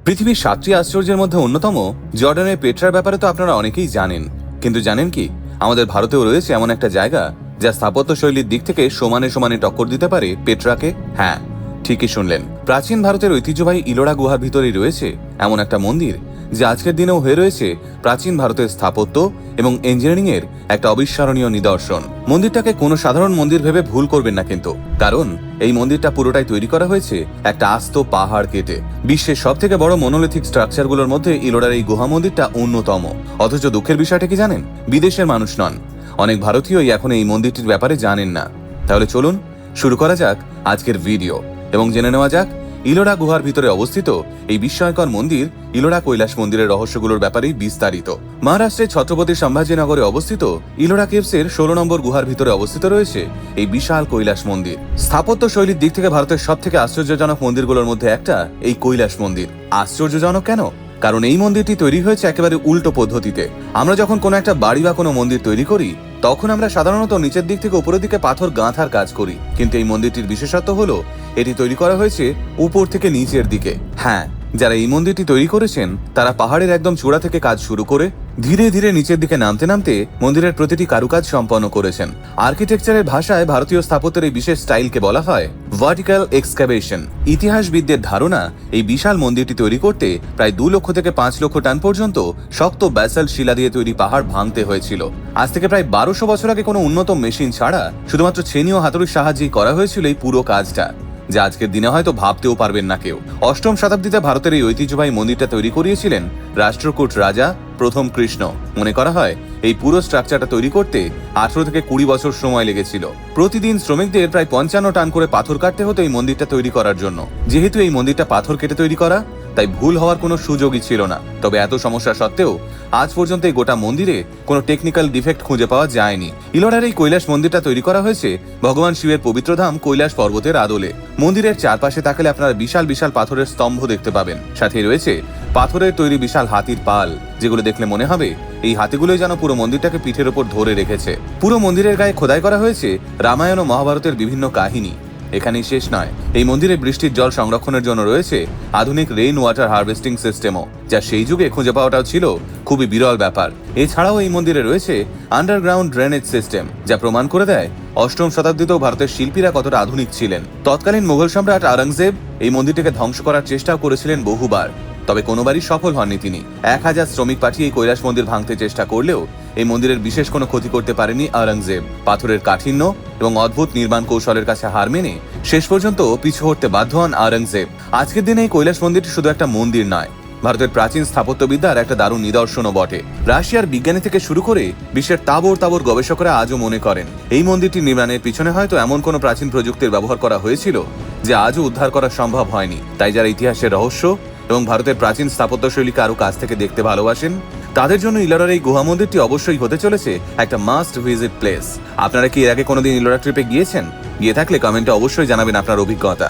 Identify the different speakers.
Speaker 1: পৃথিবীর 7টি আশ্চর্যের মধ্যে অন্যতম জর্ডানের পেট্রার ব্যাপারে তো আপনারা অনেকেই জানেন, কিন্তু জানেন কি আমাদের ভারতেও রয়েছে এমন একটা জায়গা যা স্থাপত্য শৈলীর দিক থেকে সমানে সমানে টক্কর দিতে পারে পেট্রাকে? হ্যাঁ, ঠিকই শুনলেন। প্রাচীন ভারতের ঐতিহ্যবাহী ইলোরা গুহার ভিতরেই রয়েছে এমন একটা মন্দির যা আজকের দিনেও হয়ে রয়েছে প্রাচীন ভারতের স্থাপত্য এবং ইঞ্জিনিয়ারিং এর একটা অবিস্মরণীয় নিদর্শন। মন্দিরটাকে কোনো সাধারণ মন্দির ভেবে ভুল করবেন না কিন্তু, কারণ এই মন্দিরটা পুরোটাই তৈরি করা হয়েছে একটা আস্ত পাহাড় কেটে। বিশ্বের সব থেকে বড় মনোলিথিক স্ট্রাকচারগুলোর মধ্যে ইলোরার এই গুহা মন্দিরটা অন্যতম। অথচ দুঃখের বিষয়টা কি জানেন? বিদেশের মানুষ নন, অনেক ভারতীয়ই এখন এই মন্দিরটির ব্যাপারে জানেন না। তাহলে চলুন শুরু করা যাক আজকের ভিডিও এবং জেনে নেওয়া যাক ইলোরা গুহার ভিতরে অবস্থিত এই বিস্ময়কর মন্দির ইলোরা কৈলাস মন্দিরের রহস্যগুলোর ব্যাপারেই বিস্তারিত। মহারাষ্ট্রের ছত্রপতি সম্ভাজিনগরে অবস্থিত ইলোরা কেভসের 16 নম্বর গুহার ভিতরে অবস্থিত রয়েছে এই বিশাল কৈলাস মন্দির। স্থাপত্য শৈলীর দিক থেকে ভারতের সব থেকে আশ্চর্যজনক মন্দিরগুলোর মধ্যে একটা এই কৈলাস মন্দির। আশ্চর্যজনক কেন? কারণ এই মন্দিরটি তৈরি হয়েছে একেবারে উল্টো পদ্ধতিতে। আমরা যখন কোনো একটা বাড়ি বা কোনো মন্দির তৈরি করি তখন আমরা সাধারণত নিচের দিক থেকে উপরের দিকে পাথর গাঁথার কাজ করি, কিন্তু এই মন্দিরটির বিশেষত্ব হলো এটি তৈরি করা হয়েছে উপর থেকে নিচের দিকে। হ্যাঁ, যারা এই মন্দিরটি তৈরি করেছেন তারা পাহাড়ের একদম চূড়া থেকে কাজ শুরু করে ধীরে ধীরে নিচের দিকে নামতে নামতে মন্দিরের প্রতিটি কারুকাজ সম্পন্ন করেছেন। আর্কিটেকচারের ভাষায় ভারতীয় স্থাপত্যের এই বিশেষ স্টাইলকে বলা হয় ভার্টিক্যাল এক্সকাভেশন। ইতিহাসবিদদের ধারণা এই বিশাল মন্দিরটি তৈরি করতে প্রায় 2 লক্ষ থেকে 5 লক্ষ টন পর্যন্ত শক্ত ব্যাসাল্ট শিলা দিয়ে তৈরি পাহাড় ভাঙতে হয়েছিল। আজ থেকে প্রায় 1200 বছর আগে কোনো উন্নত মেশিন ছাড়া শুধুমাত্র ছেনি ও হাতুড়ির সাহায্যেই করা হয়েছিল এই পুরো কাজটা, যা আজকের দিনে হয়তো ভাবতেও পারবেন না কেউ। 8ম শতাব্দীতে ভারতের এই ঐতিহ্যবাহী মন্দিরটা তৈরি করিয়েছিলেন রাষ্ট্রকূট রাজা প্রথম কৃষ্ণ। মনে করা হয় এই পুরো স্ট্রাকচারটা তৈরি করতে 18 থেকে 20 বছর সময় লেগেছিল। প্রতিদিন শ্রমিকদের প্রায় 55 টন করে পাথর কাটতে হতো এই মন্দিরটা তৈরি করার জন্য। যেহেতু এই মন্দিরটা পাথর কেটে তৈরি করা, তাই ভুল হওয়ার কোনো সুযোগই ছিল না। তবে এত সমস্যা সত্ত্বেও আজ পর্যন্ত এই গোটা মন্দিরে কোনো টেকনিক্যাল ডিফেক্ট খুঁজে পাওয়া যায়নি। ইলোরার এই কৈলাস মন্দিরটা তৈরি করা হয়েছে ভগবান শিবের পবিত্র ধাম কৈলাস পর্বতের আদলে। মন্দিরের চারপাশে তাকালে আপনারা বিশাল বিশাল পাথরের স্তম্ভ দেখতে পাবেন। সাথে রয়েছে পাথরের তৈরি বিশাল হাতির পাল, যেগুলো দেখলে মনে হবে এই হাতিগুলোই যেন পুরো মন্দিরটাকে পিঠের ওপর ধরে রেখেছে। পুরো মন্দিরের গায়ে খোদাই করা হয়েছে রামায়ণ ও মহাভারতের বিভিন্ন কাহিনী। এখানেই শেষ নয়, এই মন্দিরে বৃষ্টির জল সংরক্ষণের জন্য রয়েছে আধুনিক রেইন ওয়াটার হারভেস্টিং সিস্টেমও, যা সেই যুগে খুঁজে পাওয়াটাও ছিল খুবই বিরল ব্যাপার। এছাড়াও এই মন্দিরে রয়েছে আন্ডারগ্রাউন্ড ড্রেনেজ সিস্টেম, যা প্রমাণ করে দেয় 8ম শতাব্দীতেও ভারতের শিল্পীরা কতটা আধুনিক ছিলেন। তৎকালীন মোগল সম্রাট আওরঙ্গজেব এই মন্দিরটিকে ধ্বংস করার চেষ্টাও করেছিলেন বহুবার, তবে কোনোবারই সফল হননি তিনি। 1000 শ্রমিক পাঠিয়ে এই কৈলাস মন্দির ভাঙতে চেষ্টা করলেও এই মন্দিরের বিশেষ কোনো ক্ষতি করতে পারেনি আওরঙ্গজেব। পাথরের কাঠিন্য এবং অদ্ভুত নির্মাণ কৌশলের কাছে হার মেনে শেষ পর্যন্ত পিছু হটতে বাধ্য হন আওরঙ্গজেব। আজকের দিনে এই কৈলাস মন্দিরটি শুধু একটা মন্দির নয়, ভারতের প্রাচীন স্থাপত্যবিদ্যার একটা দারুণ নিদর্শনও বটে। রাশিয়ার বিজ্ঞানী থেকে শুরু করে বিশ্বের তাবর তাবর গবেষকরা আজও মনে করেন এই মন্দিরটি নির্মাণের পিছনে হয়তো এমন কোনো প্রাচীন প্রযুক্তির ব্যবহার করা হয়েছিল যে আজও উদ্ধার করা সম্ভব হয়নি। তাই যারা ইতিহাসের রহস্য এবং ভারতের প্রাচীন স্থাপত্যশৈলীকে আরো কাছ থেকে দেখতে ভালোবাসেন, তাদের জন্য ইলোরার এই গুহা মন্দিরটি অবশ্যই হতে চলেছে একটা মাস্ট ভিজিট প্লেস। আপনারা কি এর আগে কোনোদিন ইলোরা ট্রিপে গিয়েছেন? গিয়ে থাকলে কমেন্টে অবশ্যই জানাবেন আপনার অভিজ্ঞতা।